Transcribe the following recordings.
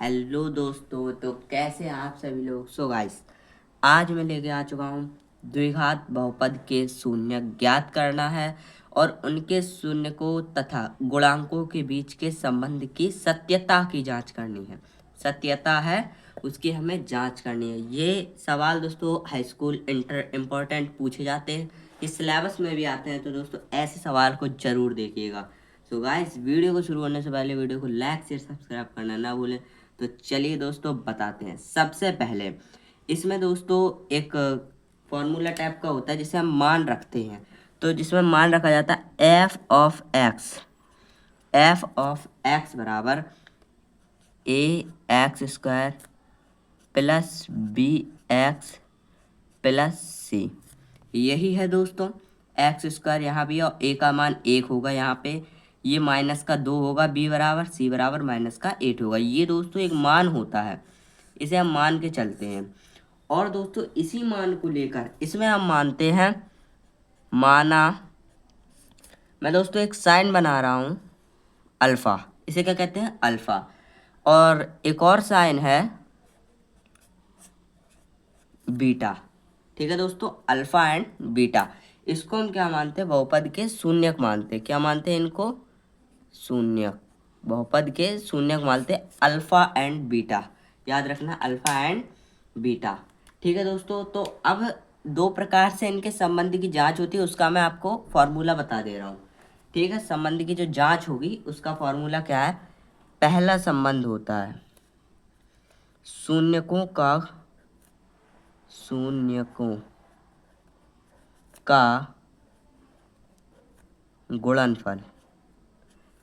Hello दोस्तों, तो कैसे हैं आप सभी लोग। सो गाइस, आज मैं लेके आ चुका हूँ द्विघात बहुपद के शून्य ज्ञात करना है और उनके शून्य को तथा गुणांकों के बीच के संबंध की सत्यता की जांच करनी है। सत्यता है उसकी हमें जांच करनी है। ये सवाल दोस्तों हाई स्कूल इंटर इम्पोर्टेंट पूछे जाते हैं, इस सिलेबस में भी आते हैं, तो दोस्तों ऐसे सवाल को जरूर देखिएगा। सो गाइस, वीडियो को शुरू करने से पहले वीडियो को लाइक शेयर सब्सक्राइब करना ना भूलें। तो चलिए दोस्तों बताते हैं। सबसे पहले इसमें दोस्तों एक फॉर्मूला टाइप का होता है जिसे हम मान रखते हैं। तो जिसमें मान रखा जाता है एफ ऑफ एक्स बराबर ए x square plus B x plus सी। यही है दोस्तों। एक्स स्क्वायर यहाँ भी और ए का मान 1 होगा, यहाँ पे ये माइनस का 2 होगा, बी बराबर सी बराबर माइनस का 8 होगा। ये दोस्तों एक मान होता है, इसे हम मान के चलते हैं। और दोस्तों इसी मान को लेकर इसमें हम मानते हैं माना। मैं दोस्तों एक साइन बना रहा हूँ अल्फ़ा, इसे क्या कहते हैं अल्फ़ा। और एक और साइन है बीटा। ठीक है दोस्तों, अल्फा एंड बीटा। इसको हम क्या मानते हैं, बहुपद के शून्यक मानते हैं। क्या मानते हैं इनको, शून्यक। बहुपद के शून्यक मानते हैं अल्फा एंड बीटा। याद रखना, अल्फा एंड बीटा। ठीक है दोस्तों, तो अब दो प्रकार से इनके संबंध की जांच होती है, उसका मैं आपको फॉर्मूला बता दे रहा हूँ। ठीक है, संबंध की जो जांच होगी उसका फॉर्मूला क्या है। पहला संबंध होता है शून्यकों का गुणनफल।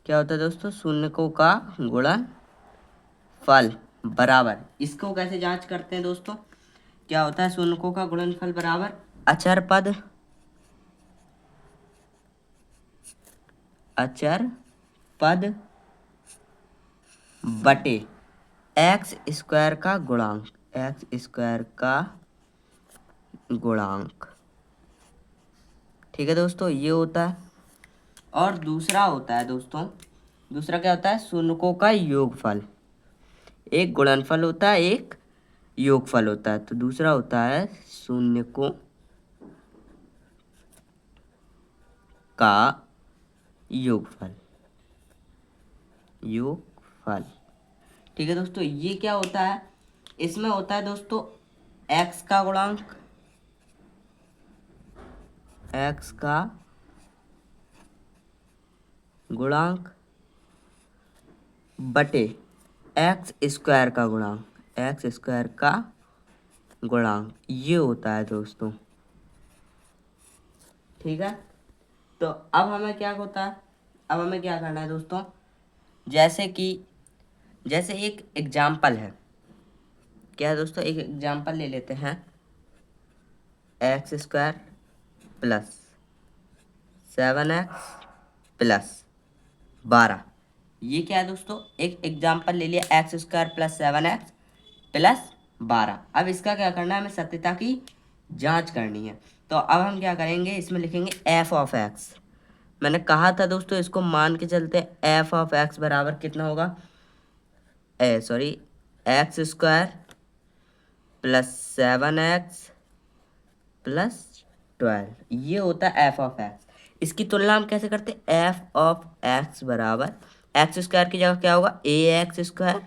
क्या होता है दोस्तों, शून्यकों का गुणनफल बराबर। इसको कैसे जांच करते हैं दोस्तों, क्या होता है शून्यकों का गुणनफल बराबर अचर पद बटे एक्स स्क्वायर का गुणांक। ठीक है दोस्तों, ये होता है। और दूसरा होता है दोस्तों, दूसरा क्या होता है, शून्यकों का योगफल। एक गुणनफल होता है, एक योगफल होता है। तो दूसरा होता है शून्यकों का योगफल। ठीक है दोस्तों, ये क्या होता है, इसमें होता है दोस्तों एक्स का गुणांक बटे एक्स स्क्वायर का गुणांक। ये होता है दोस्तों। ठीक है, तो अब हमें क्या करना है दोस्तों, जैसे एक एग्जाम्पल है। क्या है दोस्तों, एक एग्जाम्पल ले लेते हैं। X square plus 7x plus 12। ये क्या है दोस्तों, एक एग्जाम्पल ले लिया, x square plus 7x plus 12। अब इसका क्या करना है, हमें सत्यता की जांच करनी है। तो अब हम क्या करेंगे, इसमें लिखेंगे एफ ऑफ एक्स। मैंने कहा था दोस्तों, इसको मान के चलते हैं। एफ ऑफ एक्स बराबर कितना होगा, x square plus 7x plus 12। ये होता है एफ ऑफ एक्स। इसकी तुलना हम कैसे करते हैं, एफ ऑफ एक्स बराबर एक्स स्क्वायर की जगह क्या होगा, ए x square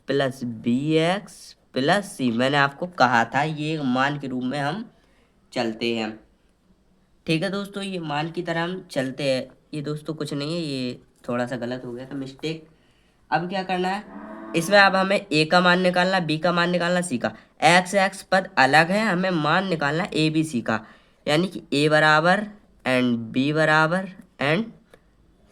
plus B x plus सी। मैंने आपको कहा था ये मान के रूप में हम चलते हैं। ठीक है दोस्तों, ये मान की तरह हम चलते हैं। ये दोस्तों कुछ नहीं है, ये थोड़ा सा गलत हो गया था, मिस्टेक। अब क्या करना है, इसमें अब हमें ए का मान निकालना, बी का मान निकालना, सी का। एक्स पद अलग है, हमें मान निकालना ए बी सी का। यानी कि ए बराबर एंड बी बराबर एंड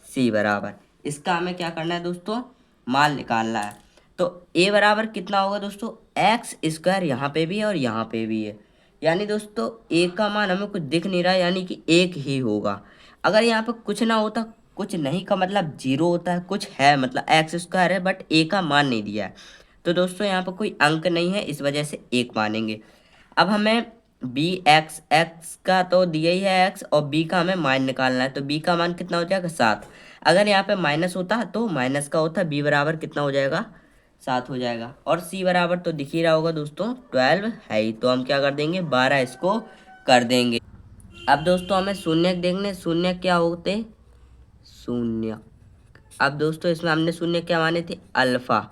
सी बराबर। इसका हमें क्या करना है दोस्तों, मान निकालना है। तो ए बराबर कितना होगा दोस्तों, एक्स स्क्वायर यहाँ पे भी है और यहाँ पे भी है। यानी दोस्तों ए का मान हमें कुछ दिख नहीं रहा है, यानी कि एक ही होगा। अगर यहाँ पे कुछ ना होता, कुछ नहीं का मतलब जीरो होता है, कुछ है मतलब एक्स स्क्वायर है बट ए का मान नहीं दिया है। तो दोस्तों यहाँ पर कोई अंक नहीं है, इस वजह से एक मानेंगे। अब हमें बी एक्स का तो दिया ही है एक्स, और बी का हमें मान निकालना है। तो बी का मान कितना हो जाएगा, 7। अगर यहाँ पे माइनस होता तो माइनस का होता, बी बराबर कितना हो जाएगा, 7 हो जाएगा। और सी बराबर तो दिख ही रहा होगा दोस्तों 12 है ही, तो हम क्या कर देंगे 12 इसको कर देंगे। अब दोस्तों हमें शून्य देखने, शून्य क्या होते, शून्य। अब दोस्तों इसमें हमने शून्य क्या माने थे, अल्फा।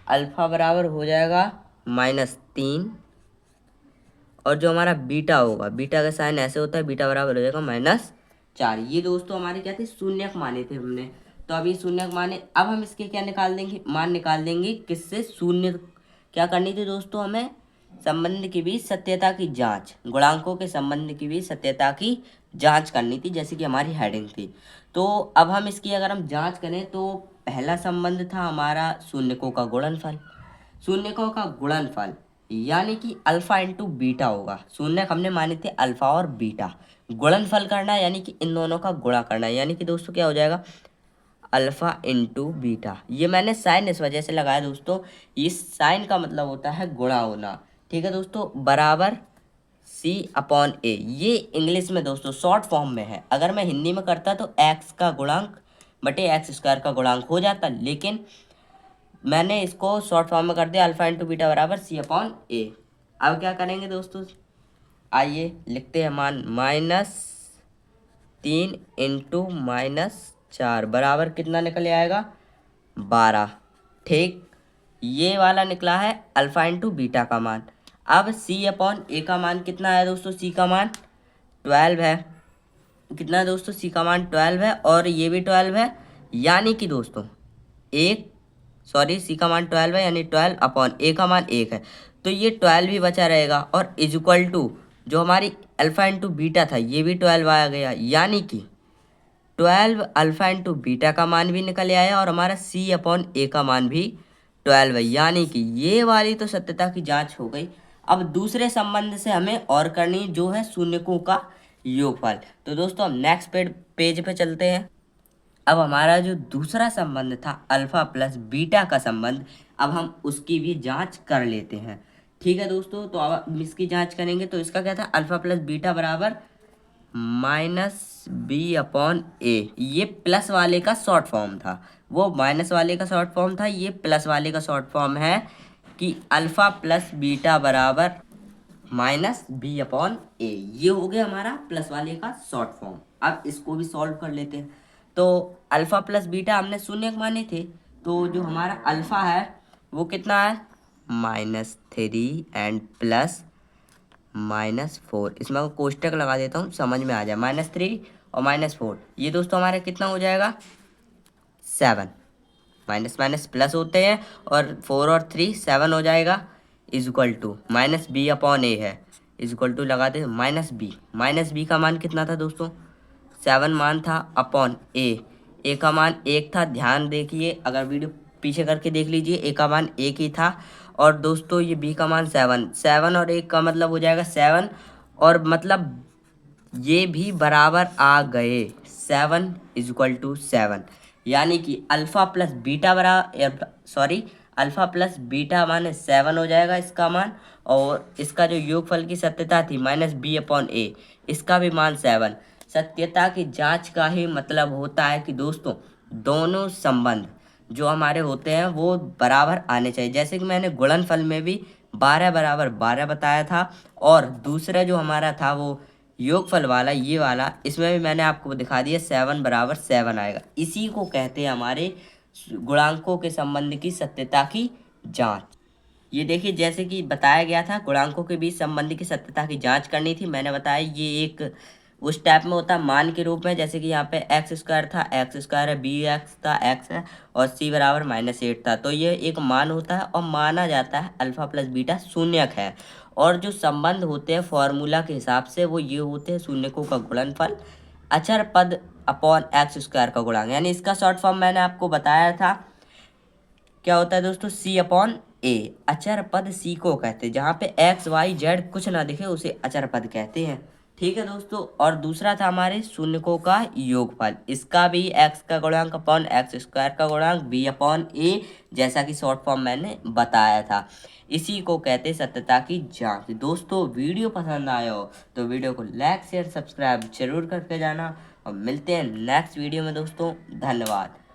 अल्फा बराबर हो जाएगा -3, और जो हमारा बीटा होगा, बीटा का साइन ऐसे होता है, बीटा बराबर हो जाएगा -4। ये दोस्तों हमारे क्या थे, शून्यक माने थे हमने। तो अब ये शून्यक माने, अब हम इसके क्या निकाल देंगे, मान निकाल देंगे किससे, शून्य। क्या करनी थी दोस्तों हमें, संबंध के बीच सत्यता की जांच, गुणांकों के संबंध के बीच सत्यता की जांच करनी थी, जैसे कि हमारी हेडिंग थी। तो अब हम इसकी अगर हम जांच करें तो पहला संबंध था हमारा शून्यकों का गुणनफल। शून्यकों का गुणनफल यानी कि अल्फा इंटू बीटा होगा। शून्यक हमने माने थे अल्फा और बीटा, गुणनफल करना है यानी कि इन दोनों का गुणा करना है, यानी कि दोस्तों क्या हो जाएगा, अल्फा इंटू बीटा। ये मैंने साइन इस वजह से लगाया दोस्तों, इस साइन का मतलब होता है गुणा होना। ठीक है दोस्तों, बराबर C/A। ये इंग्लिश में दोस्तों शॉर्ट फॉर्म में है, अगर मैं हिंदी में करता तो एक्स का गुणांक बटे x² का गुणांक हो जाता, लेकिन मैंने इसको शॉर्ट फॉर्म में कर दिया, अल्फा इंटू बीटा बराबर C/A। अब क्या करेंगे दोस्तों, आइए लिखते हैं मान, -3 इंटू -4 बराबर कितना निकल आएगा, 12। ठीक, ये वाला निकला है अल्फा इंटू बीटा का मान। अब C/A का मान कितना है दोस्तों, C का मान 12 है। कितना है दोस्तों, C का मान 12 है, और ये भी 12 है, यानी कि दोस्तों C का मान 12 है, यानी 12/A का मान 1 है, तो ये 12 भी बचा रहेगा, और इज इक्वल टू जो हमारी अल्फा इंटू बीटा था ये भी 12 आ गया, यानी कि 12 अल्फा इंटू बीटा का मान भी निकल आया, और हमारा C/A का मान भी 12 है, यानी कि ये वाली तो सत्यता की जांच हो गई। अब दूसरे संबंध से हमें और करनी, जो है शून्यकों का योगफल। तो दोस्तों हम नेक्स्ट पेज पे चलते हैं। अब हमारा जो दूसरा संबंध था अल्फा प्लस बीटा का संबंध, अब हम उसकी भी जांच कर लेते हैं। ठीक है दोस्तों, तो अब हम इसकी जांच करेंगे। तो इसका क्या था, अल्फा प्लस बीटा बराबर -B/A। ये प्लस वाले का शॉर्ट फॉर्म था, वो माइनस वाले का शॉर्ट फॉर्म था, ये प्लस वाले का शॉर्ट फॉर्म है कि अल्फा प्लस बीटा बराबर -B/A। ये हो गया हमारा प्लस वाले का शॉर्ट फॉर्म। अब इसको भी सॉल्व कर लेते हैं। तो अल्फा प्लस बीटा हमने शून्य माने थे, तो जो हमारा अल्फा है वो कितना है, -3 एंड प्लस -4। इसमें मैं कोष्टक लगा देता हूँ, समझ में आ जाए। -3 और -4, ये दोस्तों हमारे कितना हो जाएगा, 7। माइनस माइनस प्लस होते हैं, और 4 और 3 7 हो जाएगा, इज इक्वल टू -B/A है, इज इक्वल टू लगाते हैं -B का मान कितना था दोस्तों, 7 मान था, अपॉन ए का मान 1 था। ध्यान देखिए, अगर वीडियो पीछे करके देख लीजिए, ए का मान 1 ही था, और दोस्तों ये बी का मान 7 और 1 का मतलब हो जाएगा 7, और मतलब ये भी बराबर आ गए, 7 इज इक्वल टू 7, यानी कि alpha plus beta alpha plus beta माने 7 हो जाएगा इसका मान, और इसका जो योगफल की सत्यता थी -B/A, इसका भी मान 7। सत्यता की जांच का ही मतलब होता है कि दोस्तों दोनों संबंध जो हमारे होते हैं वो बराबर आने चाहिए। जैसे कि मैंने गुणनफल में भी 12 बराबर 12 बताया था, और दूसरा जो हमारा था वो योगफल वाला, ये वाला, इसमें भी मैंने आपको दिखा दिया 7 बराबर 7 आएगा। इसी को कहते हैं हमारे गुणांकों के संबंध की सत्यता की जांच। ये देखिए, जैसे कि बताया गया था गुणांकों के बीच संबंध की सत्यता की जांच करनी थी। मैंने बताया ये एक उस टाइप में होता है मान के रूप में, जैसे कि यहाँ पे x² था, x² है, bx था, x है, और c बराबर -8 था। तो ये एक मान होता है, और माना जाता है अल्फा प्लस बीटा शून्यक है। और जो संबंध होते हैं फॉर्मूला के हिसाब से वो ये होते हैं, शून्यकों का गुणनफल, अचर पद अपॉन x² का गुणांक। यानी इसका शॉर्ट फॉर्म मैंने आपको बताया था, क्या होता है दोस्तों, C/A। अचर पद C को कहते हैं, जहाँ पे x y z कुछ ना दिखे उसे अचर पद कहते हैं। ठीक है दोस्तों, और दूसरा था हमारे शून्यकों का योगफल, इसका भी x का गुणांक अपॉन x² का गुणांक B/A, जैसा कि शॉर्ट फॉर्म मैंने बताया था। इसी को कहते हैं सत्यता की जांच। दोस्तों वीडियो पसंद आया हो तो वीडियो को लाइक शेयर सब्सक्राइब जरूर करके जाना, और मिलते हैं नेक्स्ट वीडियो में दोस्तों। धन्यवाद।